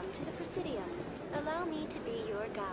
Welcome to the Presidium. Allow me to be your guide.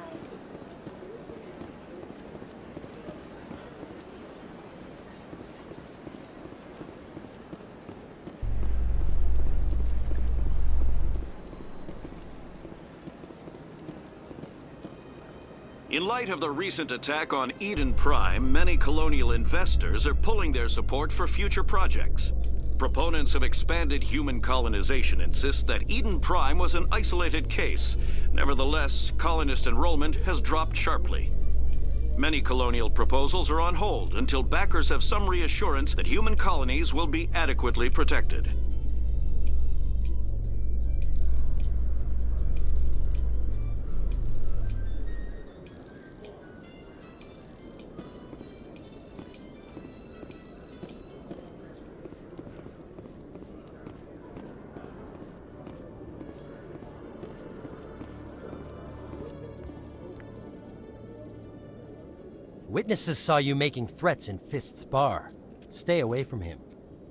In light of the recent attack on Eden Prime, many colonial investors are pulling their support for future projects. Proponents of expanded human colonization insist that Eden Prime was an isolated case. Nevertheless, colonist enrollment has dropped sharply. Many colonial proposals are on hold until backers have some reassurance that human colonies will be adequately protected. Witnesses saw you making threats in Fist's bar. Stay away from him.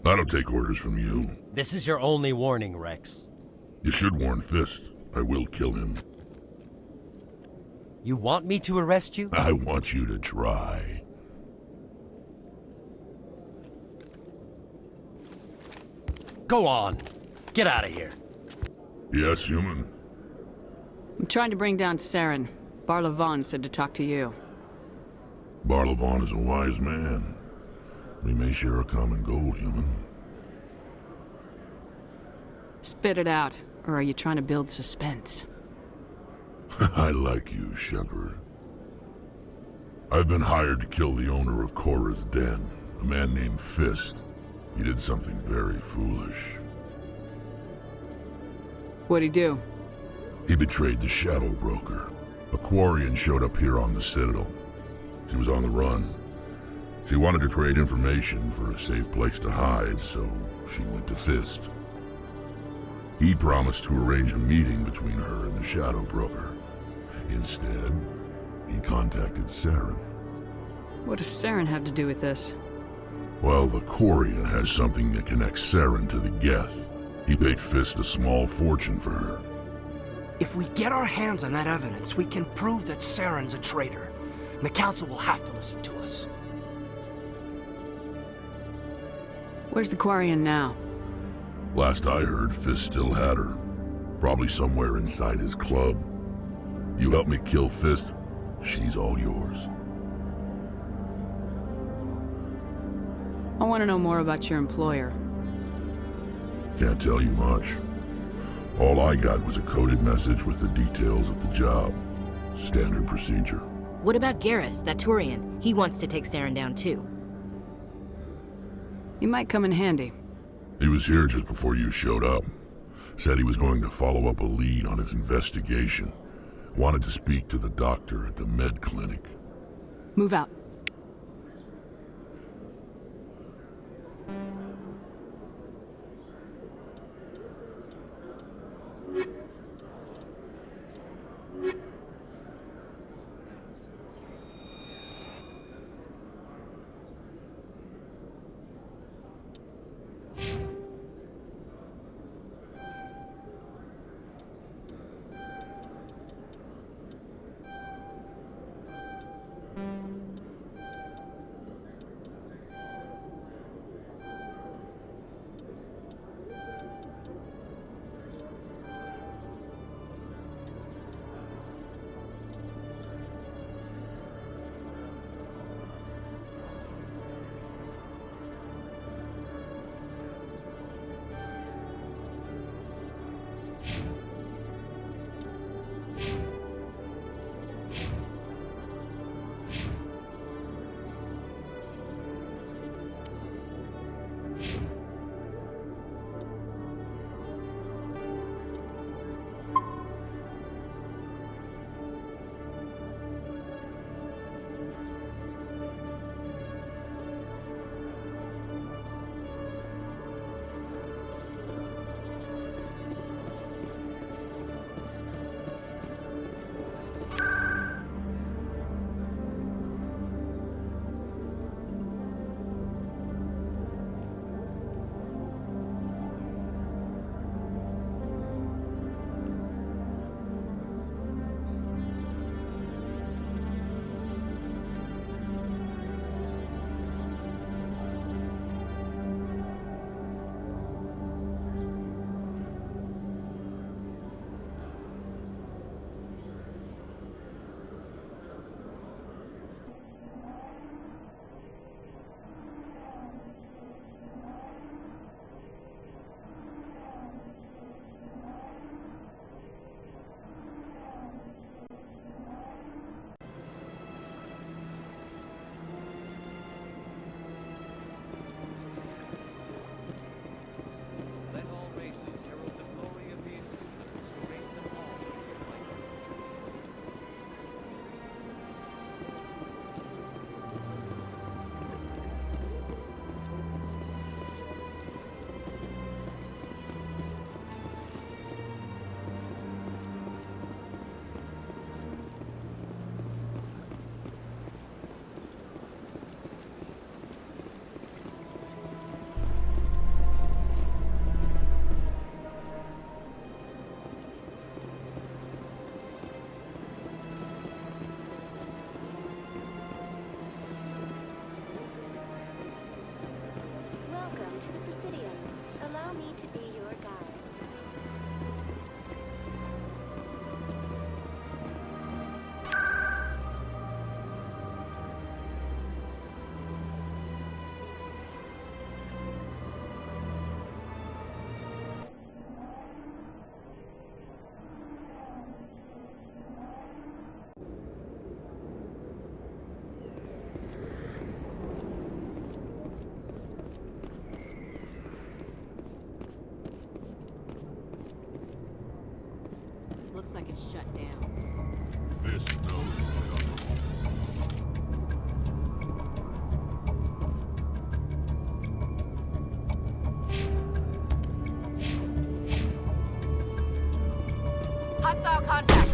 I don't take orders from you. This is your only warning, Rex. You should warn Fist. I will kill him. You want me to arrest you? I want you to try. Go on. Get out of here. Yes, human. I'm trying to bring down Saren. Barlavon said to talk to you. Barlavon is a wise man. We may share a common goal, human. Spit it out, or are you trying to build suspense? I like you, Shepard. I've been hired to kill the owner of Cora's Den, a man named Fist. He did something very foolish. What'd he do? He betrayed the Shadow Broker. A Quarian showed up here on the Citadel. She was on the run. She wanted to trade information for a safe place to hide, so she went to Fist. He promised to arrange a meeting between her and the Shadow Broker. Instead, he contacted Saren. What does Saren have to do with this? Well, the Quarian has something that connects Saren to the Geth. He paid Fist a small fortune for her. If we get our hands on that evidence, we can prove that Saren's a traitor. And the Council will have to listen to us. Where's the Quarian now? Last I heard, Fist still had her. Probably somewhere inside his club. You help me kill Fist, she's all yours. I want to know more about your employer. Can't tell you much. All I got was a coded message with the details of the job. Standard procedure. What about Garrus, that Turian? He wants to take Saren down too. He might come in handy. He was here just before you showed up. Said he was going to follow up a lead on his investigation. Wanted to speak to the doctor at the med clinic. Move out. like it's shut down. Fist knows what up. Hostile contact!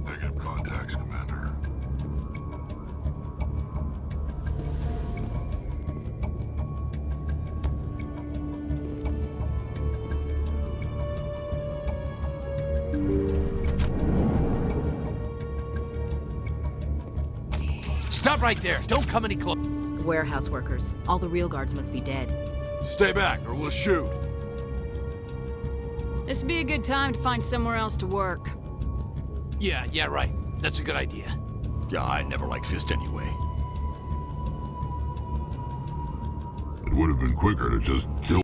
Negative contacts, Commander. Stop right there. Don't come any closer. The warehouse workers. All the real guards must be dead. Stay back or we'll shoot. This would be a good time to find somewhere else to work. Yeah, right. That's a good idea. Yeah, I never liked Fist anyway. It would have been quicker to just kill.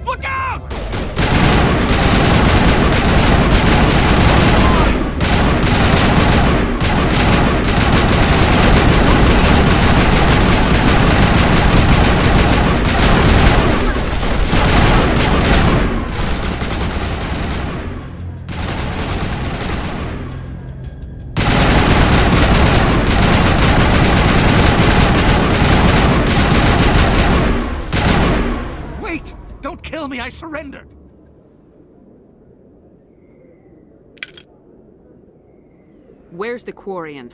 Look out! Wait! Don't kill me, I surrender! Where's the Quarian?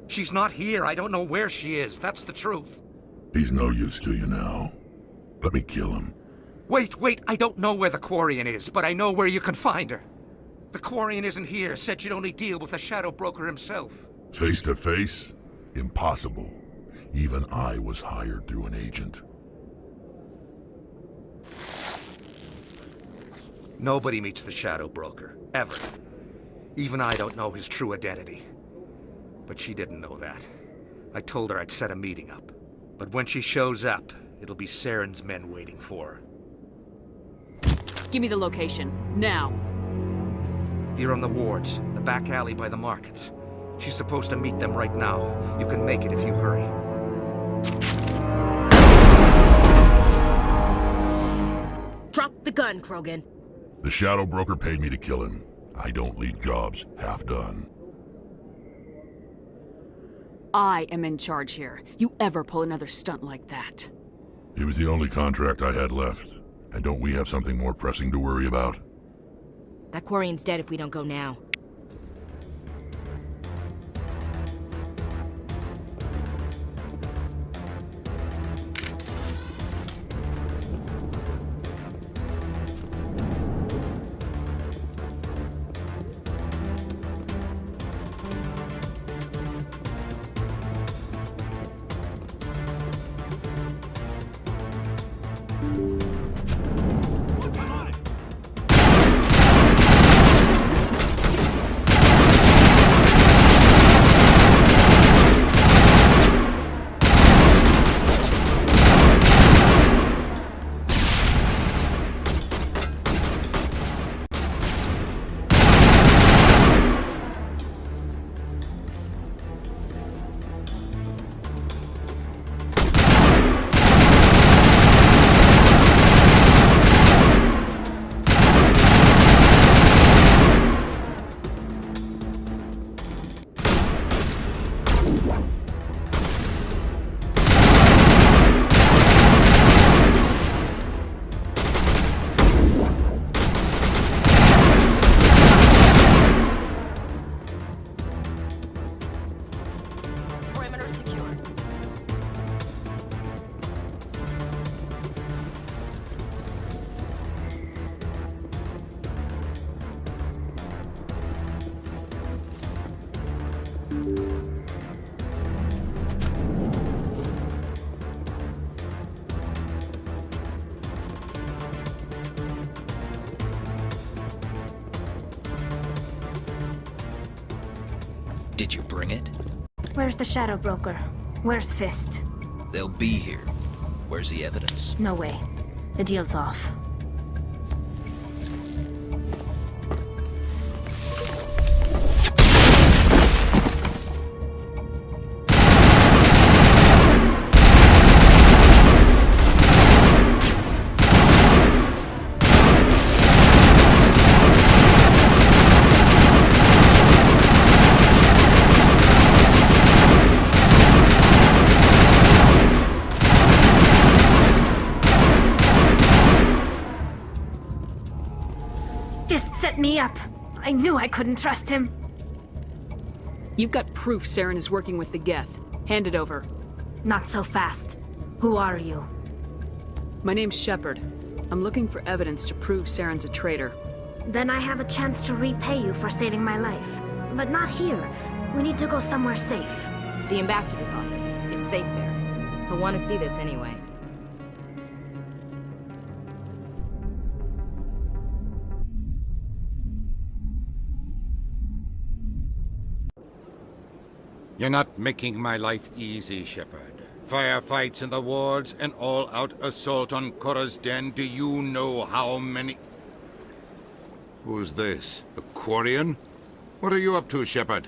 She's not here. I don't know where she is. That's the truth. He's no use to you now. Let me kill him. Wait, I don't know where the Quarian is, but I know where you can find her. The Quarian isn't here. Said you'd only deal with the Shadow Broker himself. Face to face? Impossible. Even I was hired through an agent. Nobody meets the Shadow Broker, ever. Even I don't know his true identity. But she didn't know that. I told her I'd set a meeting up. But when she shows up, it'll be Saren's men waiting for her. Give me the location, now. Here on the wards, the back alley by the markets. She's supposed to meet them right now. You can make it if you hurry. Drop the gun, Krogan. The Shadow Broker paid me to kill him. I don't leave jobs half done. I am in charge here. You ever pull another stunt like that? He was the only contract I had left. And don't we have something more pressing to worry about? That Quarian's dead if we don't go now. Did you bring it? Where's the Shadow Broker? Where's Fist? They'll be here. Where's the evidence? No way. The deal's off. Set me up. I knew I couldn't trust him. You've got proof Saren is working with the Geth. Hand it over. Not so fast. Who are you? My name's Shepard. I'm looking for evidence to prove Saren's a traitor. Then I have a chance to repay you for saving my life. But not here. We need to go somewhere safe. The ambassador's office. It's safe there. He'll want to see this anyway. You're not making my life easy, Shepard. Firefights in the wards, an all-out assault on Korra's den. Do you know how many... Who's this? A Quarian? What are you up to, Shepard?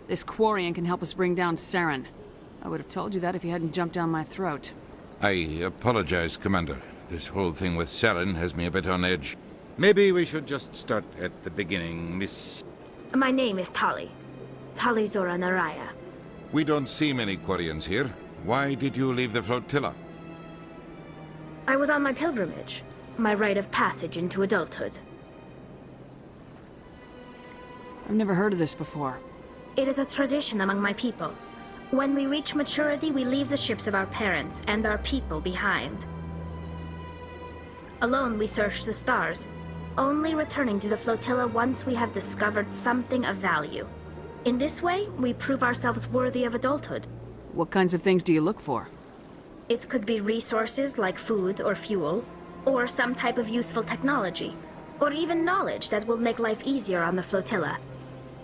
This Quarian can help us bring down Saren. I would have told you that if you hadn't jumped down my throat. I apologize, Commander. This whole thing with Saren has me a bit on edge. Maybe we should just start at the beginning, Miss... My name is Tali. Tali Zora Naraya. We don't see many Quarians here. Why did you leave the flotilla? I was on my pilgrimage. My rite of passage into adulthood. I've never heard of this before. It is a tradition among my people. When we reach maturity, we leave the ships of our parents and our people behind. Alone, we search the stars, only returning to the flotilla once we have discovered something of value. In this way, we prove ourselves worthy of adulthood. What kinds of things do you look for? It could be resources like food or fuel, or some type of useful technology, or even knowledge that will make life easier on the flotilla.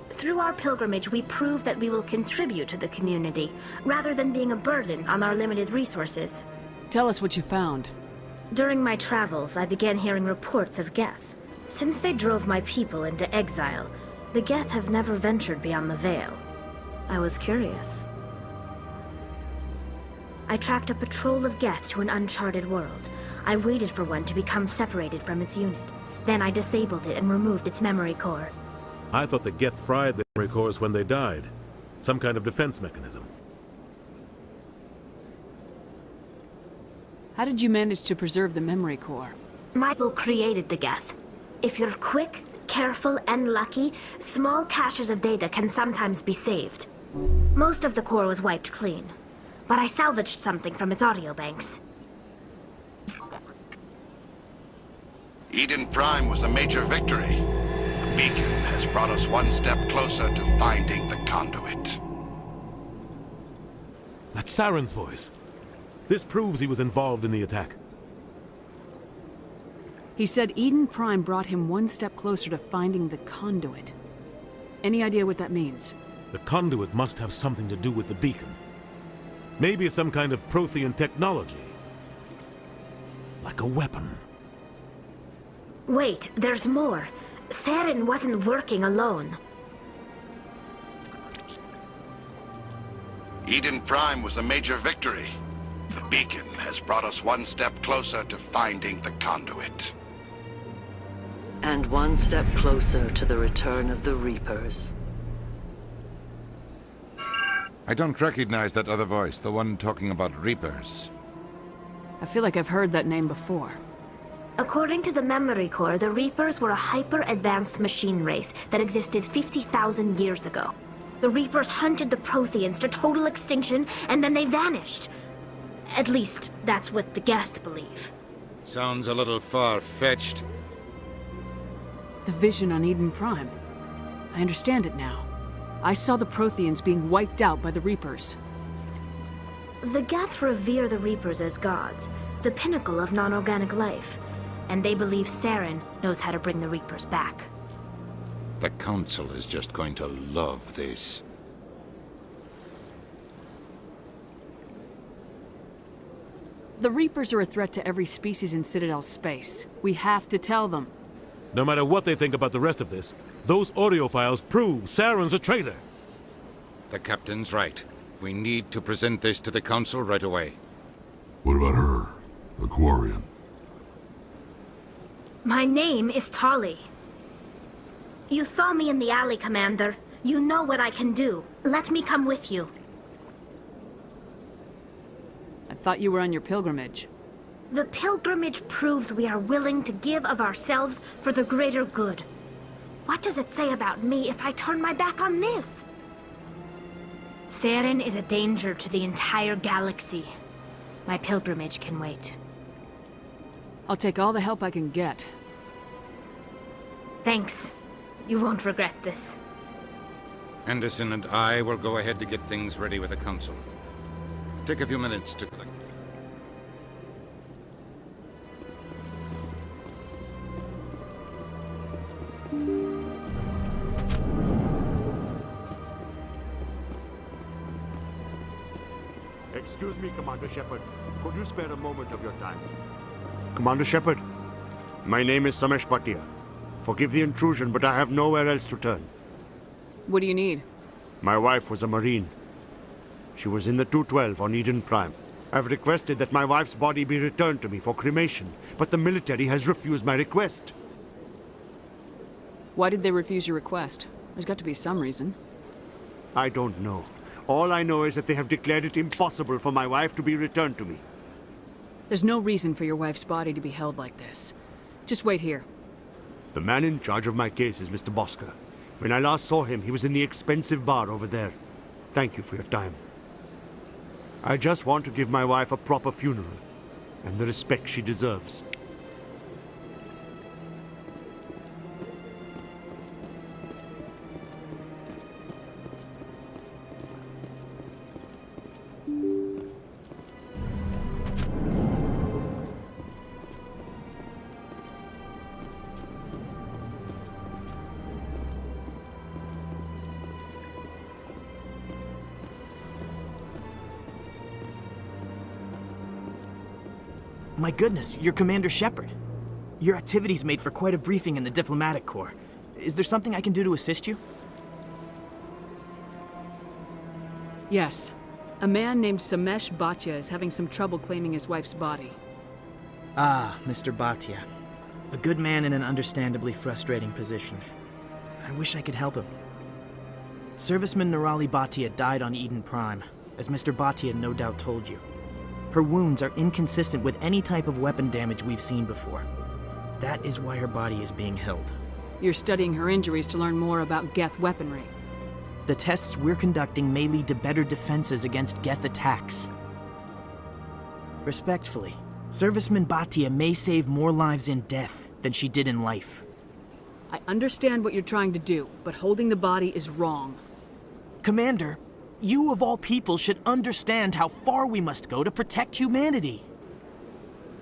Through our pilgrimage, we prove that we will contribute to the community, rather than being a burden on our limited resources. Tell us what you found. During my travels, I began hearing reports of Geth. Since they drove my people into exile, the Geth have never ventured beyond the Veil. I was curious. I tracked a patrol of Geth to an uncharted world. I waited for one to become separated from its unit. Then I disabled it and removed its memory core. I thought the Geth fried their memory cores when they died. Some kind of defense mechanism. How did you manage to preserve the memory core? My people created the Geth. If you're quick, careful, and lucky, small caches of data can sometimes be saved. Most of the core was wiped clean, but I salvaged something from its audio banks. Eden Prime was a major victory. The beacon has brought us one step closer to finding the conduit. That's Saren's voice. This proves he was involved in the attack. He said Eden Prime brought him one step closer to finding the conduit. Any idea what that means? The conduit must have something to do with the beacon. Maybe it's some kind of Prothean technology. Like a weapon. Wait, there's more. Saren wasn't working alone. Eden Prime was a major victory. The beacon has brought us one step closer to finding the conduit. And one step closer to the return of the Reapers. I don't recognize that other voice, the one talking about Reapers. I feel like I've heard that name before. According to the memory core, the Reapers were a hyper-advanced machine race that existed 50,000 years ago. The Reapers hunted the Protheans to total extinction, and then they vanished. At least, that's what the Geth believe. Sounds a little far-fetched. The vision on Eden Prime. I understand it now. I saw the Protheans being wiped out by the Reapers. The Geth revere the Reapers as gods, the pinnacle of non-organic life. and they believe Saren knows how to bring the Reapers back. The Council is just going to love this. The Reapers are a threat to every species in Citadel space. We have to tell them. No matter what they think about the rest of this, those audio files prove Saren's a traitor. The Captain's right. We need to present this to the Council right away. What about her, the Quarian? My name is Tali. You saw me in the alley, Commander. You know what I can do. Let me come with you. I thought you were on your pilgrimage. The pilgrimage proves we are willing to give of ourselves for the greater good. What does it say about me if I turn my back on this? Saren is a danger to the entire galaxy. My pilgrimage can wait. I'll take all the help I can get. Thanks. You won't regret this. Anderson and I will go ahead to get things ready with the Council. Take a few minutes to collect. Excuse me, Commander Shepard. Could you spare a moment of your time? Commander Shepard, my name is Samesh Bhatia. Forgive the intrusion, but I have nowhere else to turn. What do you need? My wife was a Marine. She was in the 212 on Eden Prime. I've requested that my wife's body be returned to me for cremation, but the military has refused my request. Why did they refuse your request? There's got to be some reason. I don't know. All I know is that they have declared it impossible for my wife to be returned to me. There's no reason for your wife's body to be held like this. Just wait here. The man in charge of my case is Mr. Bosker. When I last saw him, he was in the expensive bar over there. Thank you for your time. I just want to give my wife a proper funeral, and the respect she deserves. My goodness, you're Commander Shepard. Your activities made for quite a briefing in the Diplomatic Corps. Is there something I can do to assist you? Yes. A man named Samesh Bhatia is having some trouble claiming his wife's body. Ah, Mr. Bhatia. A good man in an understandably frustrating position. I wish I could help him. Serviceman Nirali Bhatia died on Eden Prime, as Mr. Bhatia no doubt told you. Her wounds are inconsistent with any type of weapon damage we've seen before. That is why her body is being held. You're studying her injuries to learn more about Geth weaponry. The tests we're conducting may lead to better defenses against Geth attacks. Respectfully, Serviceman Bhatia may save more lives in death than she did in life. I understand what you're trying to do, but holding the body is wrong. Commander, you of all people should understand how far we must go to protect humanity.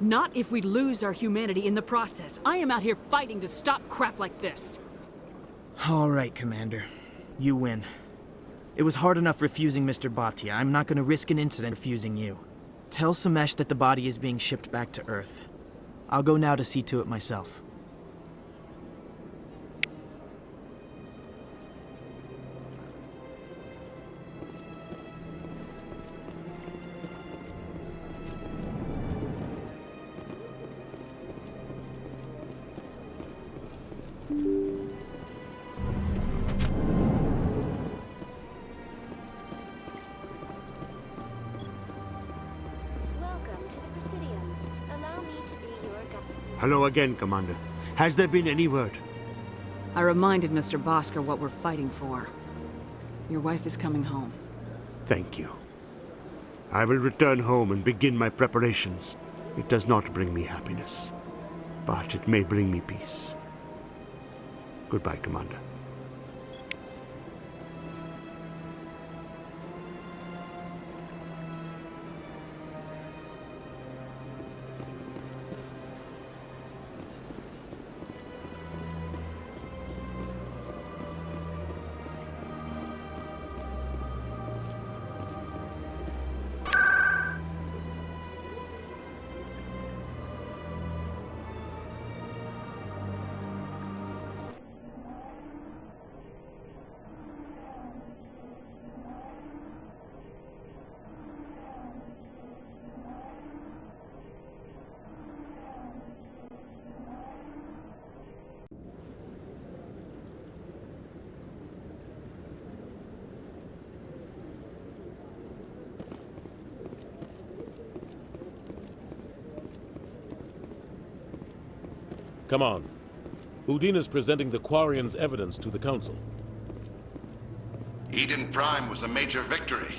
Not if we lose our humanity in the process. I am out here fighting to stop crap like this. All right, Commander. You win. It was hard enough refusing Mr. Bhatia. I'm not going to risk an incident refusing you. Tell Samesh that the body is being shipped back to Earth. I'll go now to see to it myself. Hello again, Commander. Has there been any word? I reminded Mr. Bosker what we're fighting for. Your wife is coming home. Thank you. I will return home and begin my preparations. It does not bring me happiness, but it may bring me peace. Goodbye, Commander. Come on. Udina's presenting the Quarians' evidence to the Council. Eden Prime was a major victory.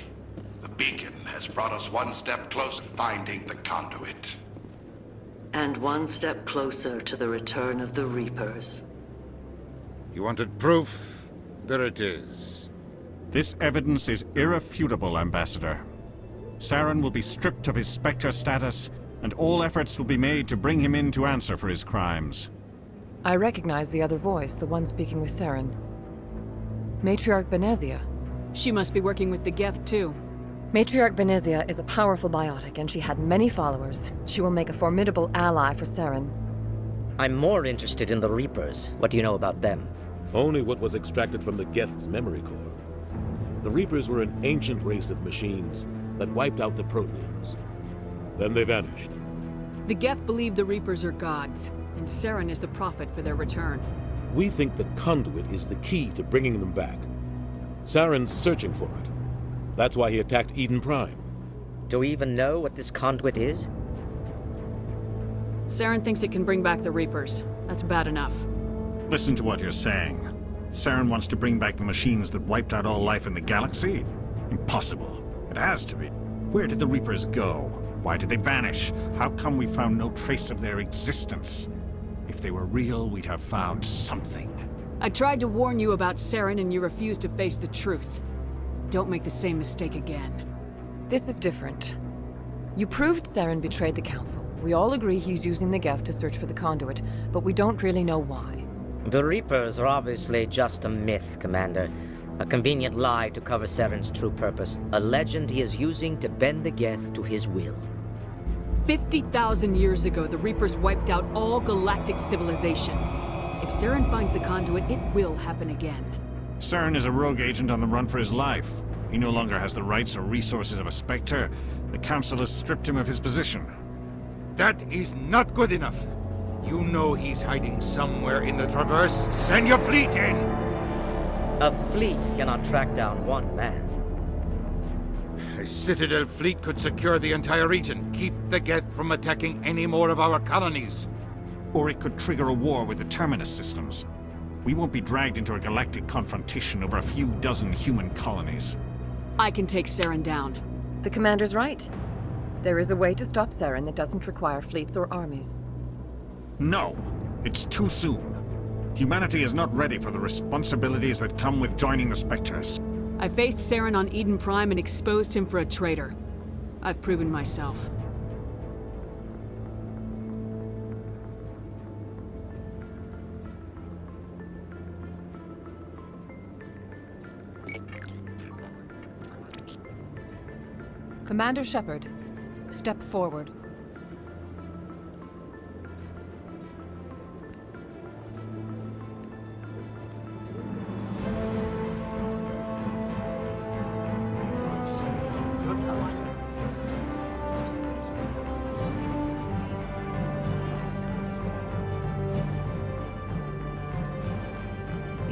The beacon has brought us one step closer to finding the conduit. And one step closer to the return of the Reapers. You wanted proof? There it is. This evidence is irrefutable, Ambassador. Saren will be stripped of his Spectre status, and all efforts will be made to bring him in to answer for his crimes. I recognize the other voice, the one speaking with Saren. Matriarch Benezia. She must be working with the Geth, too. Matriarch Benezia is a powerful biotic, and she had many followers. She will make a formidable ally for Saren. I'm more interested in the Reapers. What do you know about them? Only what was extracted from the Geth's memory core. The Reapers were an ancient race of machines that wiped out the Protheans. Then they vanished. The Geth believe the Reapers are gods, and Saren is the prophet for their return. We think the conduit is the key to bringing them back. Saren's searching for it. That's why he attacked Eden Prime. Do we even know what this conduit is? Saren thinks it can bring back the Reapers. That's bad enough. Listen to what you're saying. Saren wants to bring back the machines that wiped out all life in the galaxy? Impossible. It has to be. Where did the Reapers go? Why did they vanish? How come we found no trace of their existence? If they were real, we'd have found something. I tried to warn you about Saren and you refused to face the truth. Don't make the same mistake again. This is different. You proved Saren betrayed the Council. We all agree he's using the Geth to search for the conduit, but we don't really know why. The Reapers are obviously just a myth, Commander. A convenient lie to cover Saren's true purpose. A legend he is using to bend the Geth to his will. 50,000 years ago, the Reapers wiped out all galactic civilization. If Saren finds the conduit, it will happen again. Saren is a rogue agent on the run for his life. He no longer has the rights or resources of a Spectre. The Council has stripped him of his position. That is not good enough. You know he's hiding somewhere in the Traverse. Send your fleet in! A fleet cannot track down one man. A Citadel fleet could secure the entire region, keep the Geth from attacking any more of our colonies. Or it could trigger a war with the Terminus systems. We won't be dragged into a galactic confrontation over a few dozen human colonies. I can take Saren down. The Commander's right. There is a way to stop Saren that doesn't require fleets or armies. No, it's too soon. Humanity is not ready for the responsibilities that come with joining the Spectres. I faced Saren on Eden Prime and exposed him for a traitor. I've proven myself. Commander Shepard, step forward.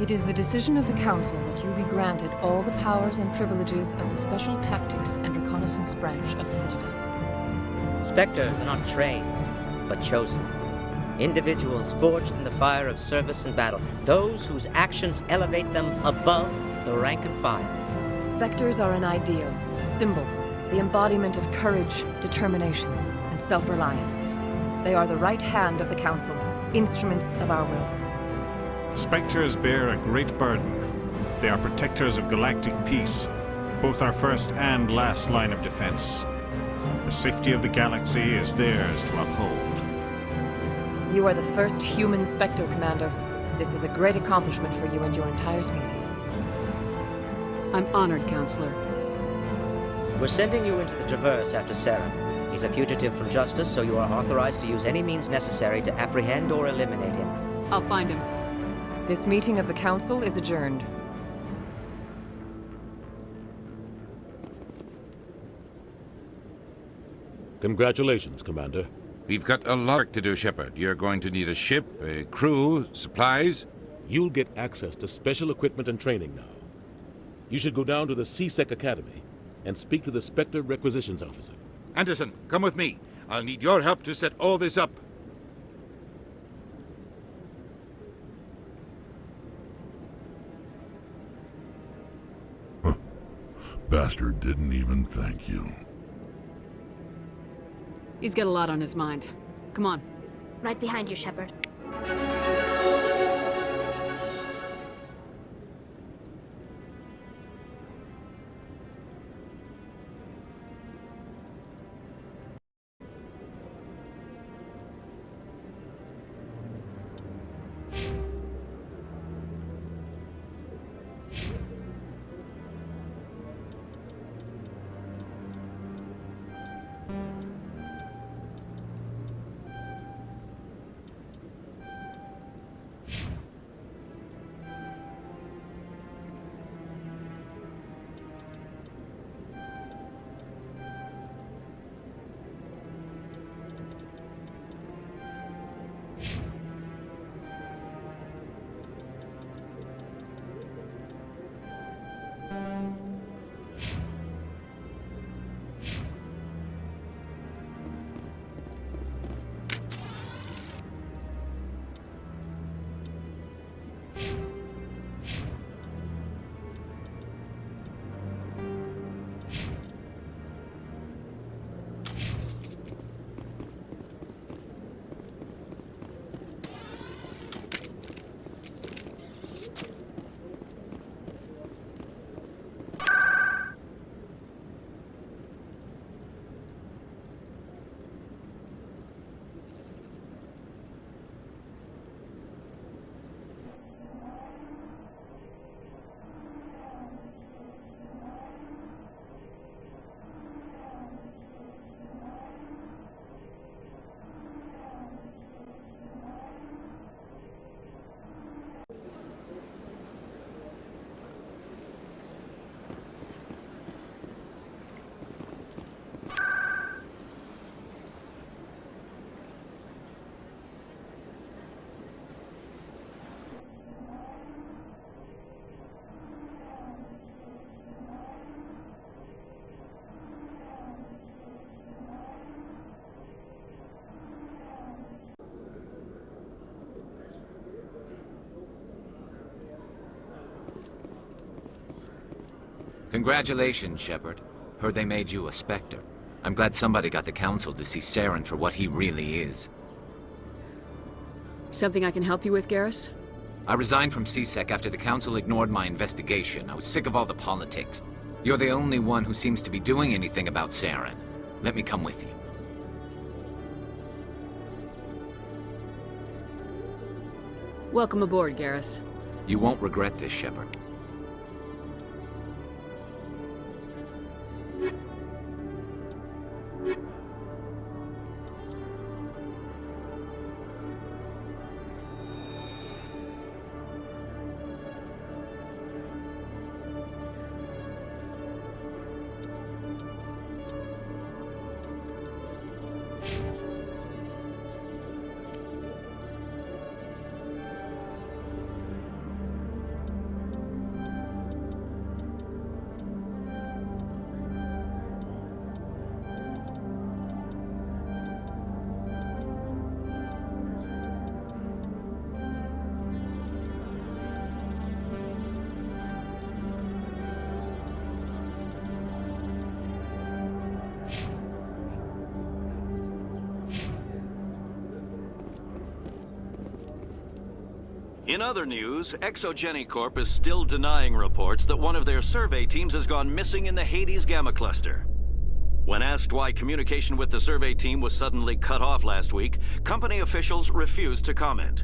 It is the decision of the Council that you be granted all the powers and privileges of the Special Tactics and Reconnaissance Branch of the Citadel. Spectres are not trained, but chosen. Individuals forged in the fire of service and battle. Those whose actions elevate them above the rank and file. Spectres are an ideal, a symbol, the embodiment of courage, determination, and self-reliance. They are the right hand of the Council, instruments of our will. Spectres bear a great burden. They are protectors of galactic peace, both our first and last line of defense. The safety of the galaxy is theirs to uphold. You are the first human Spectre, Commander. This is a great accomplishment for you and your entire species. I'm honored, Counselor. We're sending you into the Traverse after Saren. He's a fugitive from justice, so you are authorized to use any means necessary to apprehend or eliminate him. I'll find him. This meeting of the Council is adjourned. Congratulations, Commander. We've got a lot to do, Shepard. You're going to need a ship, a crew, supplies. You'll get access to special equipment and training now. You should go down to the C-Sec Academy and speak to the Spectre Requisitions Officer. Anderson, come with me. I'll need your help to set all this up. bastard didn't even thank you. He's got a lot on his mind. Come on. Right behind you, Shepard. Congratulations, Shepard. Heard they made you a Spectre. I'm glad somebody got the Council to see Saren for what he really is. Something I can help you with, Garrus? I resigned from CSEC after the Council ignored my investigation. I was sick of all the politics. You're the only one who seems to be doing anything about Saren. Let me come with you. Welcome aboard, Garrus. You won't regret this, Shepard. In other news, Exogeny Corp is still denying reports that one of their survey teams has gone missing in the Hades Gamma Cluster. When asked why communication with the survey team was suddenly cut off last week, company officials refused to comment.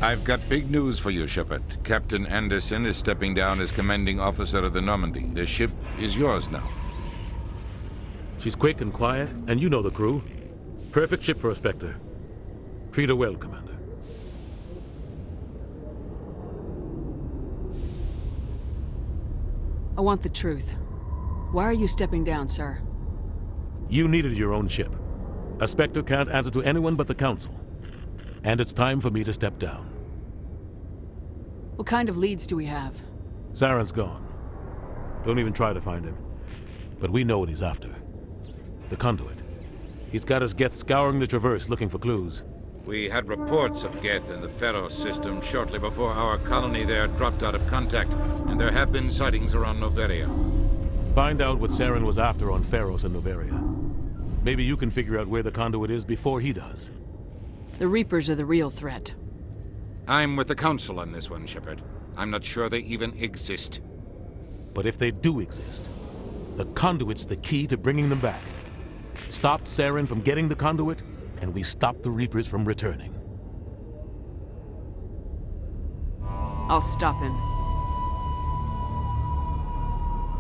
I've got big news for you, Shepard. Captain Anderson is stepping down as commanding officer of the Normandy. The ship is yours now. She's quick and quiet, and you know the crew. Perfect ship for a Spectre. Treat her well, Commander. I want the truth. Why are you stepping down, sir? You needed your own ship. A Spectre can't answer to anyone but the Council. And it's time for me to step down. What kind of leads do we have? Saren's gone. Don't even try to find him. But we know what he's after. The conduit. He's got his Geth scouring the Traverse looking for clues. We had reports of Geth in the Pharos system shortly before our colony there dropped out of contact, and there have been sightings around Noveria. Find out what Saren was after on Pharos and Noveria. Maybe you can figure out where the conduit is before he does. The Reapers are the real threat. I'm with the Council on this one, Shepard. I'm not sure they even exist. But if they do exist, the conduit's the key to bringing them back. Stop Saren from getting the conduit, and we stop the Reapers from returning. I'll stop him.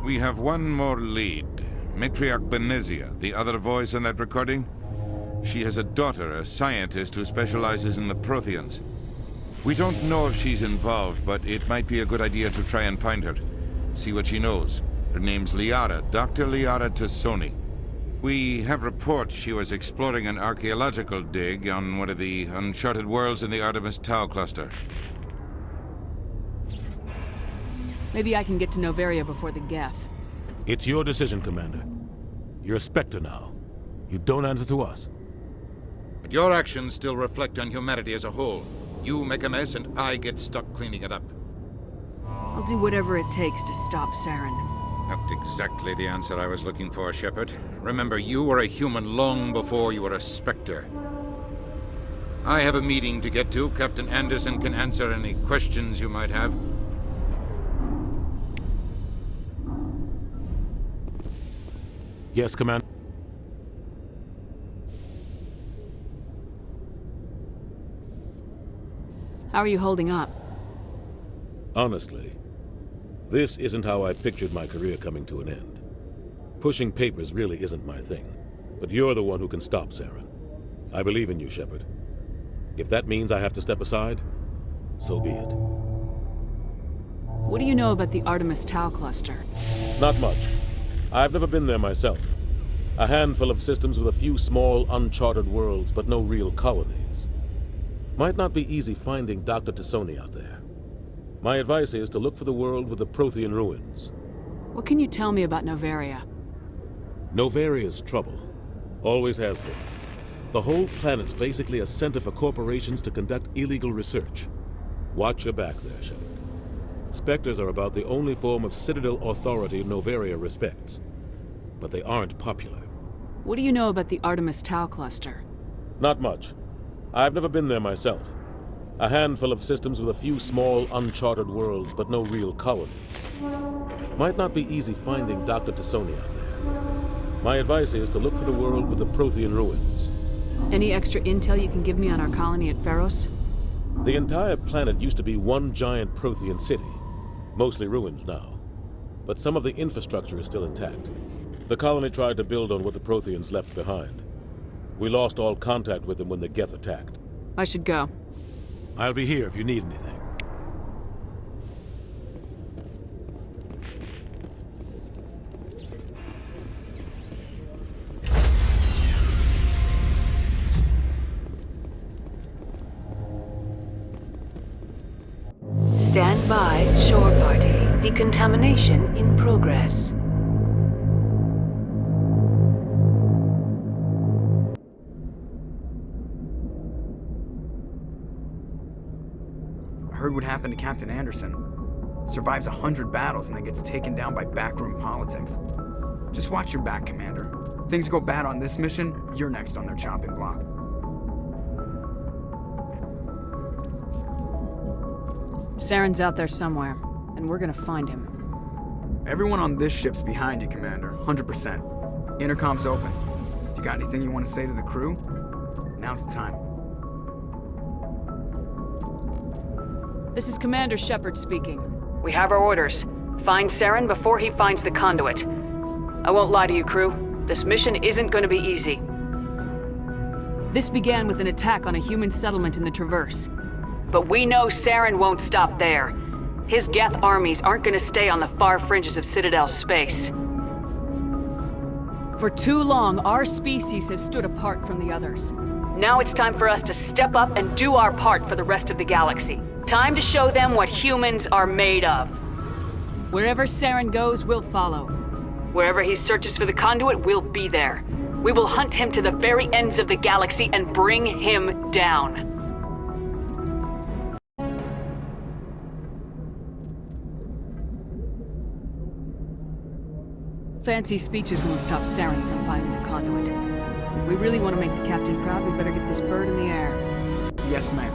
We have one more lead. Matriarch Benezia, the other voice in that recording. She has a daughter, a scientist who specializes in the Protheans. We don't know if she's involved, but it might be a good idea to try and find her. See what she knows. Her name's Liara, Dr. Liara Tassoni. We have reports she was exploring an archaeological dig on one of the uncharted worlds in the Artemis Tau cluster. Maybe I can get to Noveria before the Geth. It's your decision, Commander. You're a Spectre now. You don't answer to us. But your actions still reflect on humanity as a whole. You make a mess and I get stuck cleaning it up. I'll do whatever it takes to stop Saren. Not exactly the answer I was looking for, Shepard. Remember, you were a human long before you were a Spectre. I have a meeting to get to. Captain Anderson can answer any questions you might have. Yes, Commander. How are you holding up? Honestly, this isn't how I pictured my career coming to an end. Pushing papers really isn't my thing. But you're the one who can stop Saren. I believe in you, Shepard. If that means I have to step aside, so be it. What do you know about the Artemis Tau cluster? Not much. I've never been there myself. A handful of systems with a few small, uncharted worlds, but no real colonies. Might not be easy finding Dr. Tassoni out there. My advice is to look for the world with the Prothean ruins. What can you tell me about Noveria? Noveria's trouble. Always has been. The whole planet's basically a center for corporations to conduct illegal research. Watch your back there, Shepard. Spectres are about the only form of Citadel authority Noveria respects. But they aren't popular. What do you know about the Artemis Tau cluster? Not much. I've never been there myself. A handful of systems with a few small, uncharted worlds, but no real colonies. Might not be easy finding Dr. Tassoni out there. My advice is to look for the world with the Prothean ruins. Any extra intel you can give me on our colony at Pharos? The entire planet used to be one giant Prothean city. Mostly ruins now. But some of the infrastructure is still intact. The colony tried to build on what the Protheans left behind. We lost all contact with them when the Geth attacked. I should go. I'll be here if you need anything. Stand by, shore party. Decontamination in progress. I heard what happened to Captain Anderson. Survives 100 battles and then gets taken down by backroom politics. Just watch your back, Commander. Things go bad on this mission, you're next on their chopping block. Saren's out there somewhere, and we're gonna find him. Everyone on this ship's behind you, Commander. 100%. Intercom's open. If you got anything you want to say to the crew, now's the time. This is Commander Shepard speaking. We have our orders. Find Saren before he finds the conduit. I won't lie to you, crew. This mission isn't going to be easy. This began with an attack on a human settlement in the Traverse. But we know Saren won't stop there. His Geth armies aren't going to stay on the far fringes of Citadel space. For too long, our species has stood apart from the others. Now it's time for us to step up and do our part for the rest of the galaxy. Time to show them what humans are made of. Wherever Saren goes, we'll follow. Wherever he searches for the conduit, we'll be there. We will hunt him to the very ends of the galaxy and bring him down. Fancy speeches won't stop Saren from finding the conduit. If we really want to make the captain proud, we better get this bird in the air. Yes, ma'am.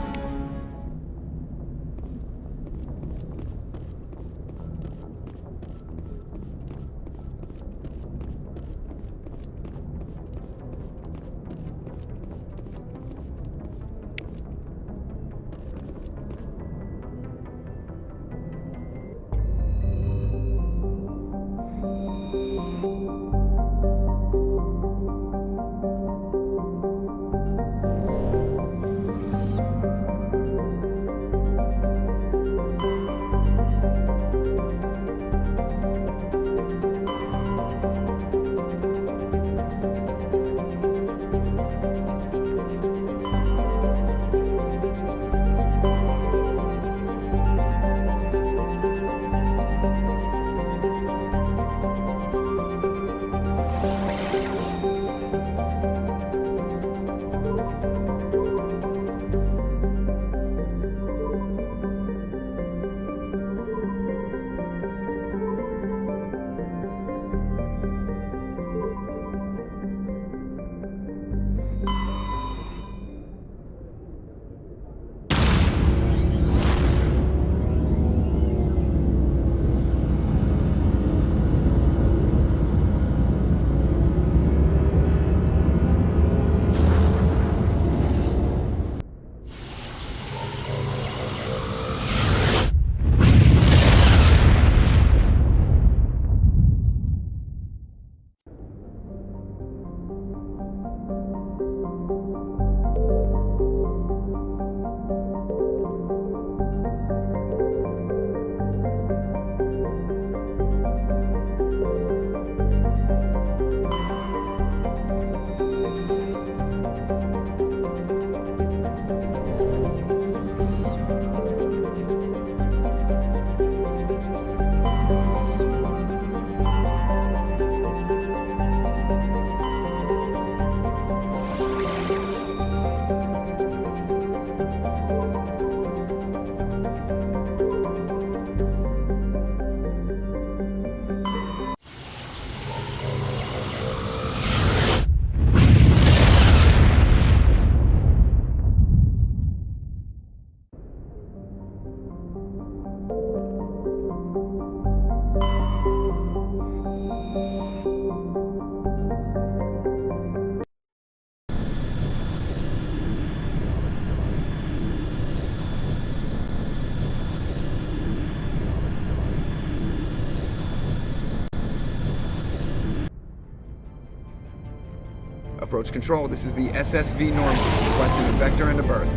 Approach control, this is the SSV Normandy, requesting a vector and a berth.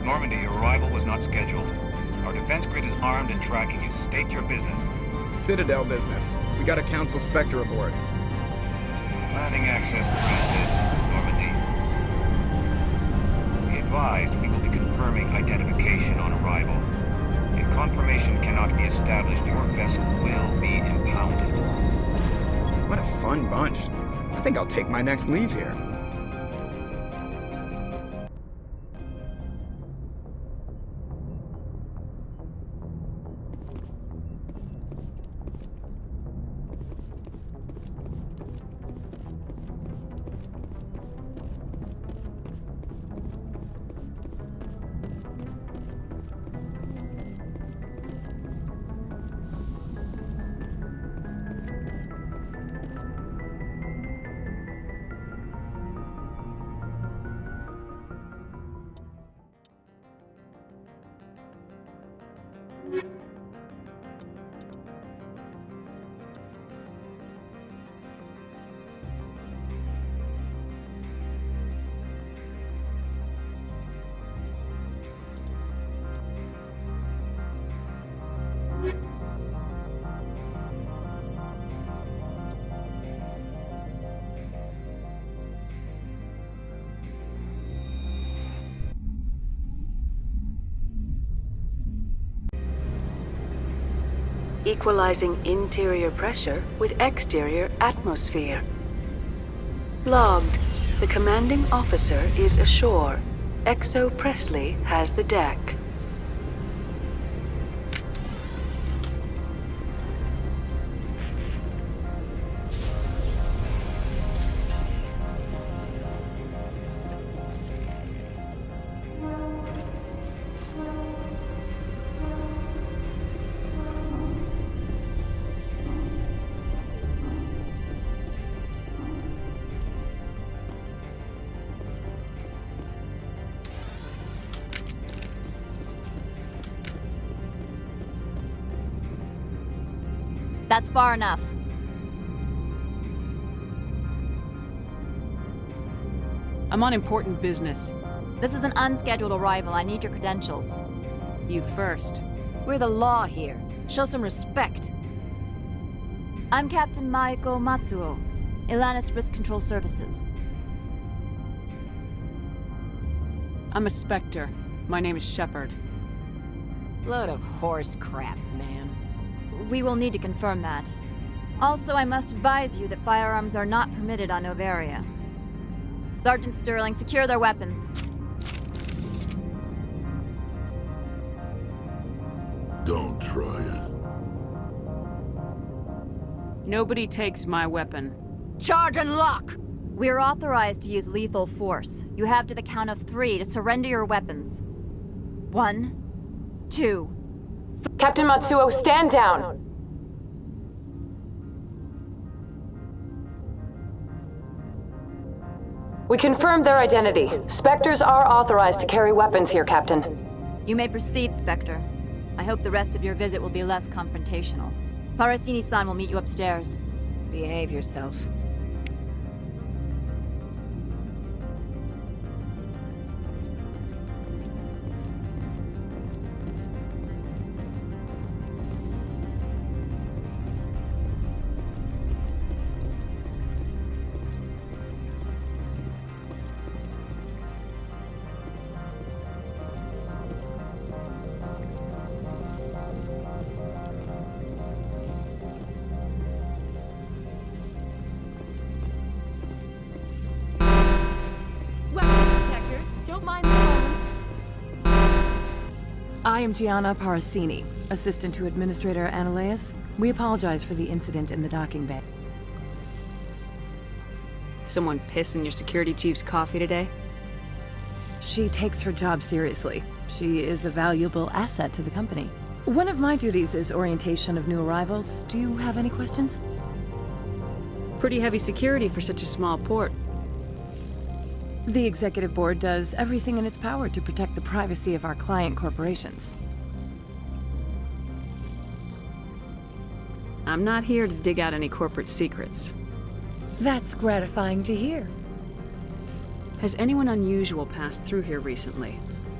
Normandy, your arrival was not scheduled. Our defense grid is armed and tracking you. State your business. Citadel business. We got a Council Spectre aboard. Landing access granted, Normandy. Be advised, we will be confirming identification on arrival. If confirmation cannot be established, your vessel will be impounded. What a fun bunch. I think I'll take my next leave here. equalizing interior pressure with exterior atmosphere. Logged. The commanding officer is ashore. Exo Presley has the deck. That's far enough. I'm on important business. This is an unscheduled arrival. I need your credentials. You first. We're the law here. Show some respect. I'm Captain Maiko Matsuo, Ilanis Risk Control Services. I'm a Spectre. My name is Shepard. Load of horse crap, ma'am. We will need to confirm that. Also, I must advise you that firearms are not permitted on Novaria. Sergeant Sterling, secure their weapons. Don't try it. Nobody takes my weapon. Charge and lock! We're authorized to use lethal force. You have to the count of 3 to surrender your weapons. 1, 2... Captain Matsuo, stand down! We confirmed their identity. Spectres are authorized to carry weapons here, Captain. You may proceed, Spectre. I hope the rest of your visit will be less confrontational. Parasini-san will meet you upstairs. Behave yourself. I am Gianna Parasini, assistant to Administrator Ananias. We apologize for the incident in the docking bay. Someone piss in your security chief's coffee today? She takes her job seriously. She is a valuable asset to the company. One of my duties is orientation of new arrivals. Do you have any questions? Pretty heavy security for such a small port. The Executive Board does everything in its power to protect the privacy of our client corporations. I'm not here to dig out any corporate secrets. That's gratifying to hear. Has anyone unusual passed through here recently?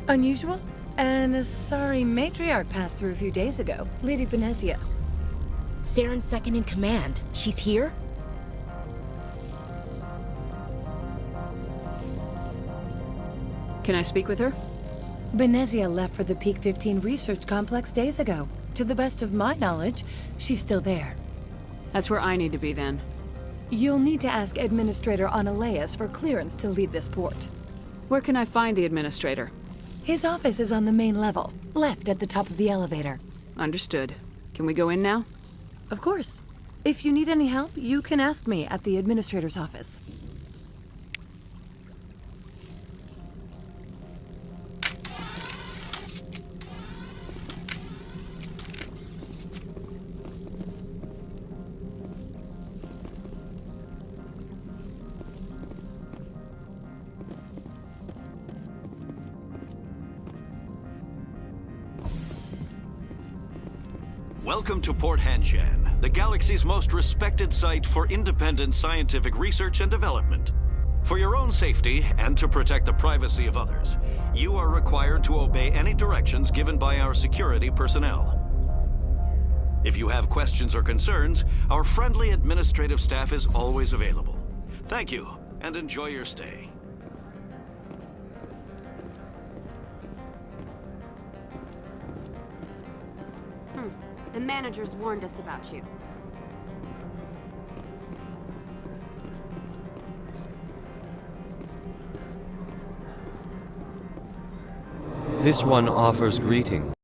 Unusual? And a sorry matriarch passed through a few days ago. Lady Benezia. Saren's second in command. She's here? Can I speak with her? Benezia left for the Peak 15 research complex days ago. To the best of my knowledge, she's still there. That's where I need to be then. You'll need to ask Administrator Ananias for clearance to leave this port. Where can I find the Administrator? His office is on the main level, left at the top of the elevator. Understood. Can we go in now? Of course. If you need any help, you can ask me at the Administrator's office. Welcome to Port Hanshan, the galaxy's most respected site for independent scientific research and development. For your own safety and to protect the privacy of others, you are required to obey any directions given by our security personnel. If you have questions or concerns, our friendly administrative staff is always available. Thank you, and enjoy your stay. The managers warned us about you. This one offers greeting.